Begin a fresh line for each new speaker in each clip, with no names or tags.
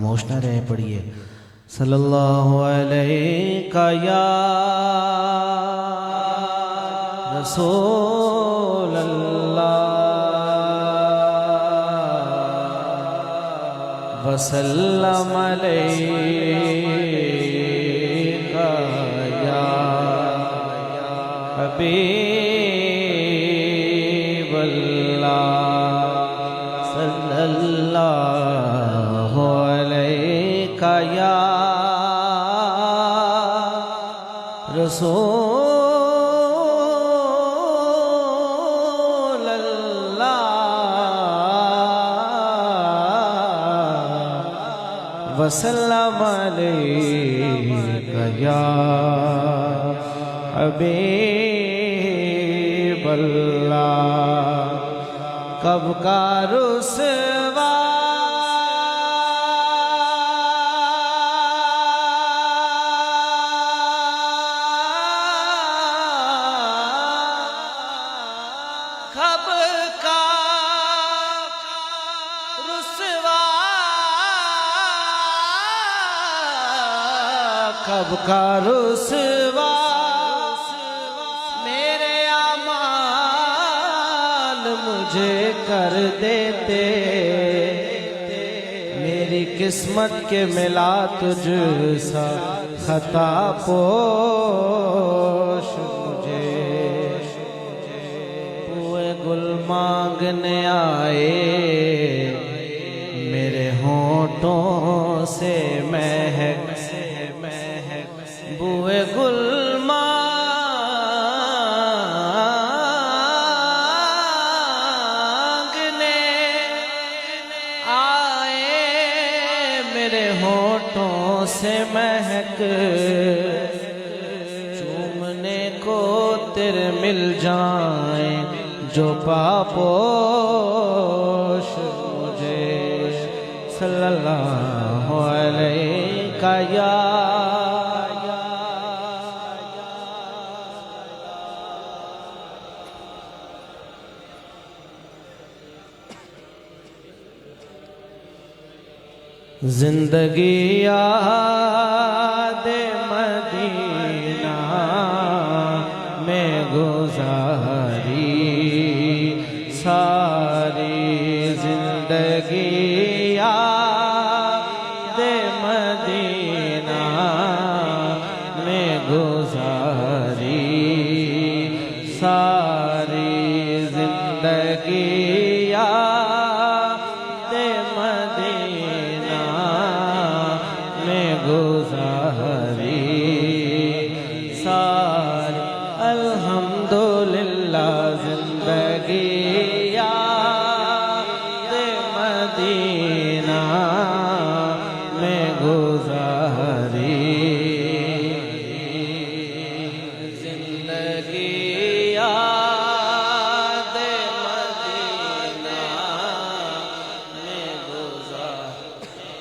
खामोश ना रहे, पढ़िए सल्लल्लाहु अलैका या रसूल अल्लाह वसल्लम अलैका या हबीब अल्लाह सल्लल्लाहु अलैका या रसूल अल्लाह वसल्लम अलैका या हबीब अल्लाह। कब का रुसवा कब का रुसवा कब का रुसवा मेरे आमाल मुझे कर देते, मेरी किस्मत के मिला तुझसा खता पोश मुझे। हुए गुल मांगने आए मेरे होठों से महक बुए गुल मांगने आए मेरे होठों से महक, चूमने को तेरे मिल जाए जो पापोश मुझे सल्लल्लाहु अलैका या जिंदगी याद मदीना में गुजारी, सारी जिंदगी याद मदीना में गुजारी, सारी जिंदगी गुजारी सारी। अल्हम्दुलिल्लाह जिंदगी याद मदीना में गुजारी, जिंदगी याद मदीना में गुजारी।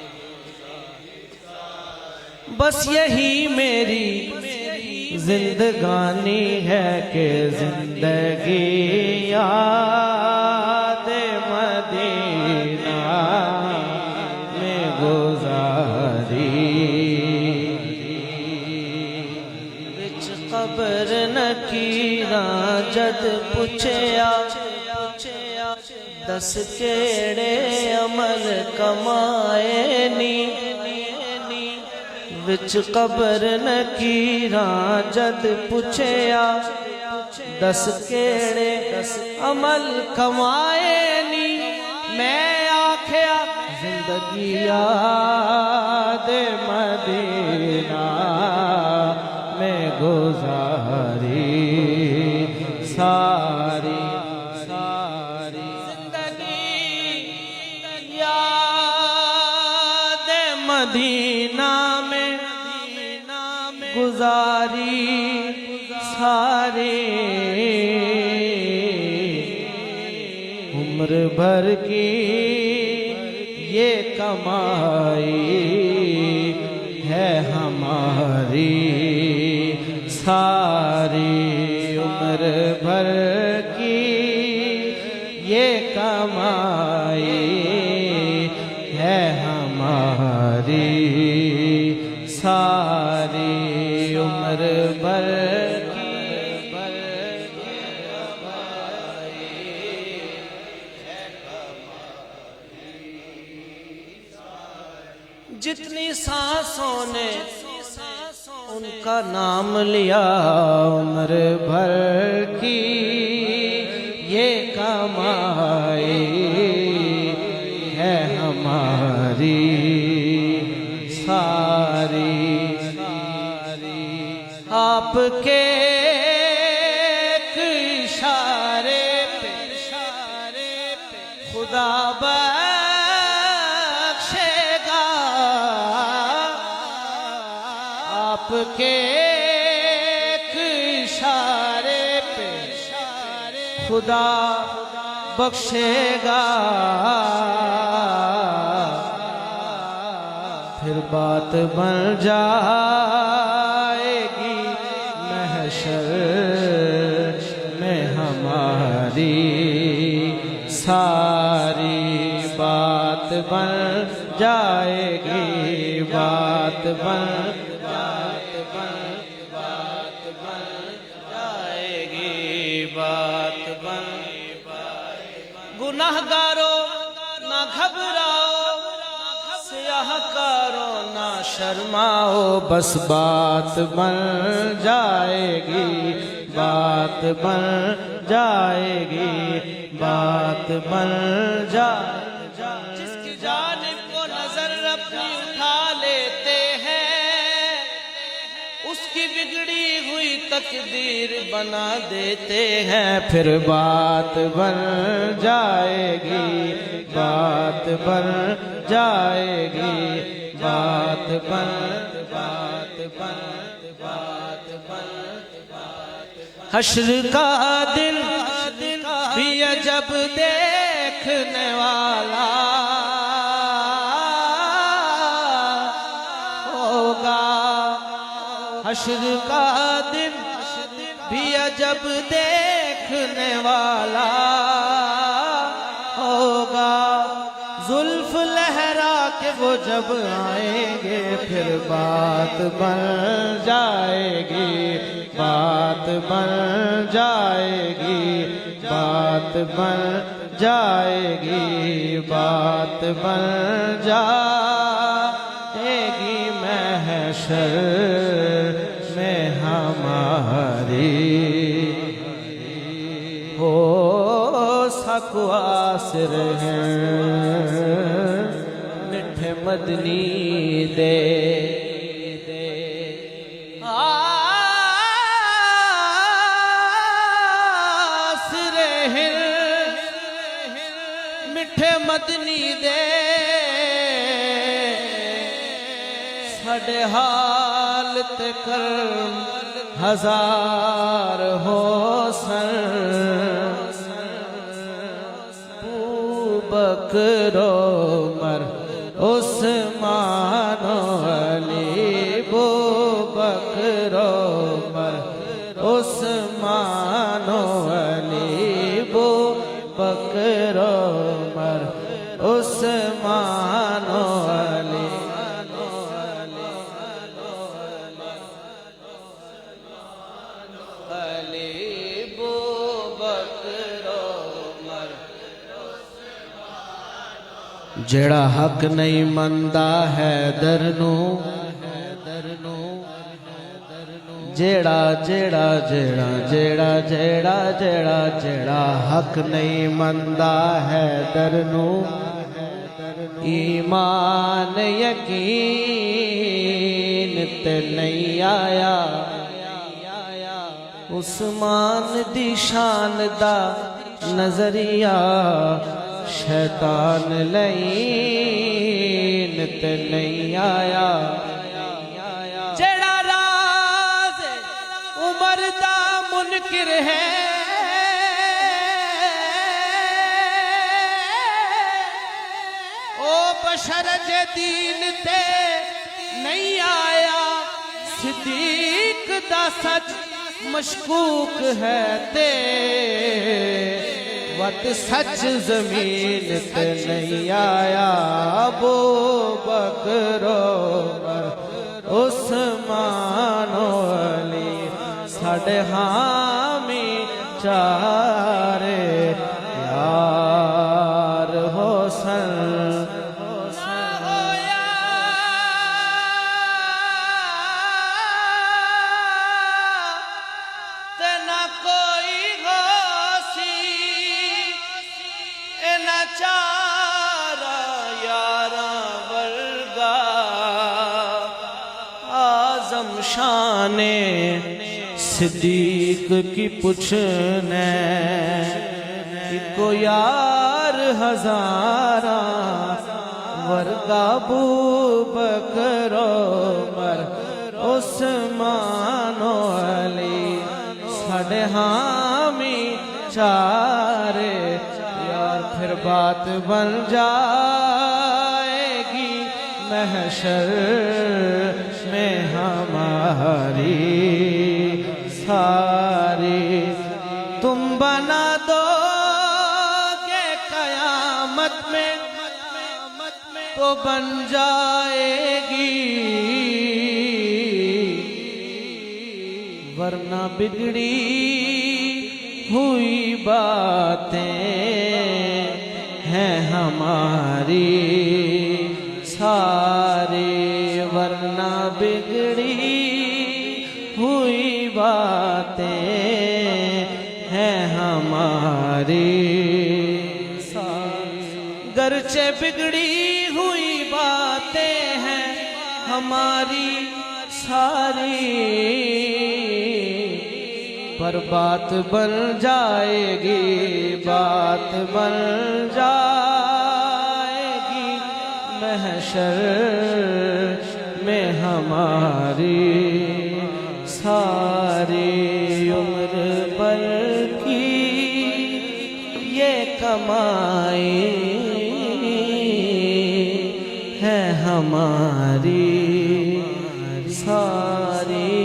बस यही मेरी जिंदगानी है कि जिंदगी याद मदीना में गुजारी। विच कब्र नकीरा जद पुछया दस केड़े अमल कमाए नी, विच कब्र नकीरा जद पुछया दस केड़े अमल कमाए नी, मैं आख्या जिंदगी याद मदीना में गुजारी, सारी सारी जिंदगी याद मदीना में गुजारी, सारी उम्र भर की ये कमाई है हमारी, सारी उम्र भर की ये कमाई है हमारी। सारी उम्र भर जितनी सांसों ने उनका नाम लिया उम्र भर की ये कमाई है हमारी सारी आपके एक इशारे पे खुदा बख्शेगा आपके एक इशारे पे खुदा बख्शेगा फिर बात बन जाएगी महशर में हमारी सारी बात बन जाएगी बात बन जाएगी बात बन गुनाहगारों ना घबराओ स्याहकारो ना शर्माओ बस बात बन जाएगी बात बन जाएगी बात बन जाएगी जिसकी जानिब को नजर अपनी उठा लेते हैं उसकी बिगड़ी हुई तकदीर बना देते हैं फिर बात बन जाएगी बात बन जाएगी बात बन हश्र का दिन भी अजब देखने वाला होगा हश्र का दिन भी अजब देखने वाला होगा जुल्फ लहरा के वो जब आएंगे फिर बात बन जाएगी बात बन जाएगी बात बन जाएगी बात बन जाएगी महशर में हमारी हो सकुआसर हैं मिठे मदनी दे मिठे मदनी दे साडे हाल ते करम हजार हो सन बकरो मर उस्मानो अली बो बकरो मर उस्मानो अली बो बकरो मर उस्मानो अली जेड़ा हक नहीं मनदा है दरनू जेड़ा जेड़ा जेड़ा जेड़ा जेड़ा जेड़ा जेड़ा हक नहीं मनदा है दरनू ईमान यकीन ते नहीं आया उस्मान दी शान दा नजरिया शैतान लईन ते नहीं आया जेड़ा राज उमर दा मुनकिर है ओ बशर जे दीन ते नहीं आया सिद्दीक दा सच मशकूक है ते वत सच जमीन ते नहीं आया अबू बकरो उस्मानो अली साढ़े हामी चारे यार होसन चारा यारा वर्गा आजम शाने सिद्दीक की पुछने को यार हजारा वर्गा अबू बकरो मर उस्मानो अली साढ़े हामी चारे फिर बात बन जाएगी महशर में हमारी सारी तुम बना दो के कयामत में तो बन जाएगी वरना बिगड़ी हुई बातें हैं हमारी सारी वरना बिगड़ी हुई बातें हैं हमारी गरचे बिगड़ी हुई बातें हैं हमारी सारी पर बात बन जाएगी बात बन जाएगी महशर में हमारी सारी उम्र भर की ये कमाई है हमारी सारी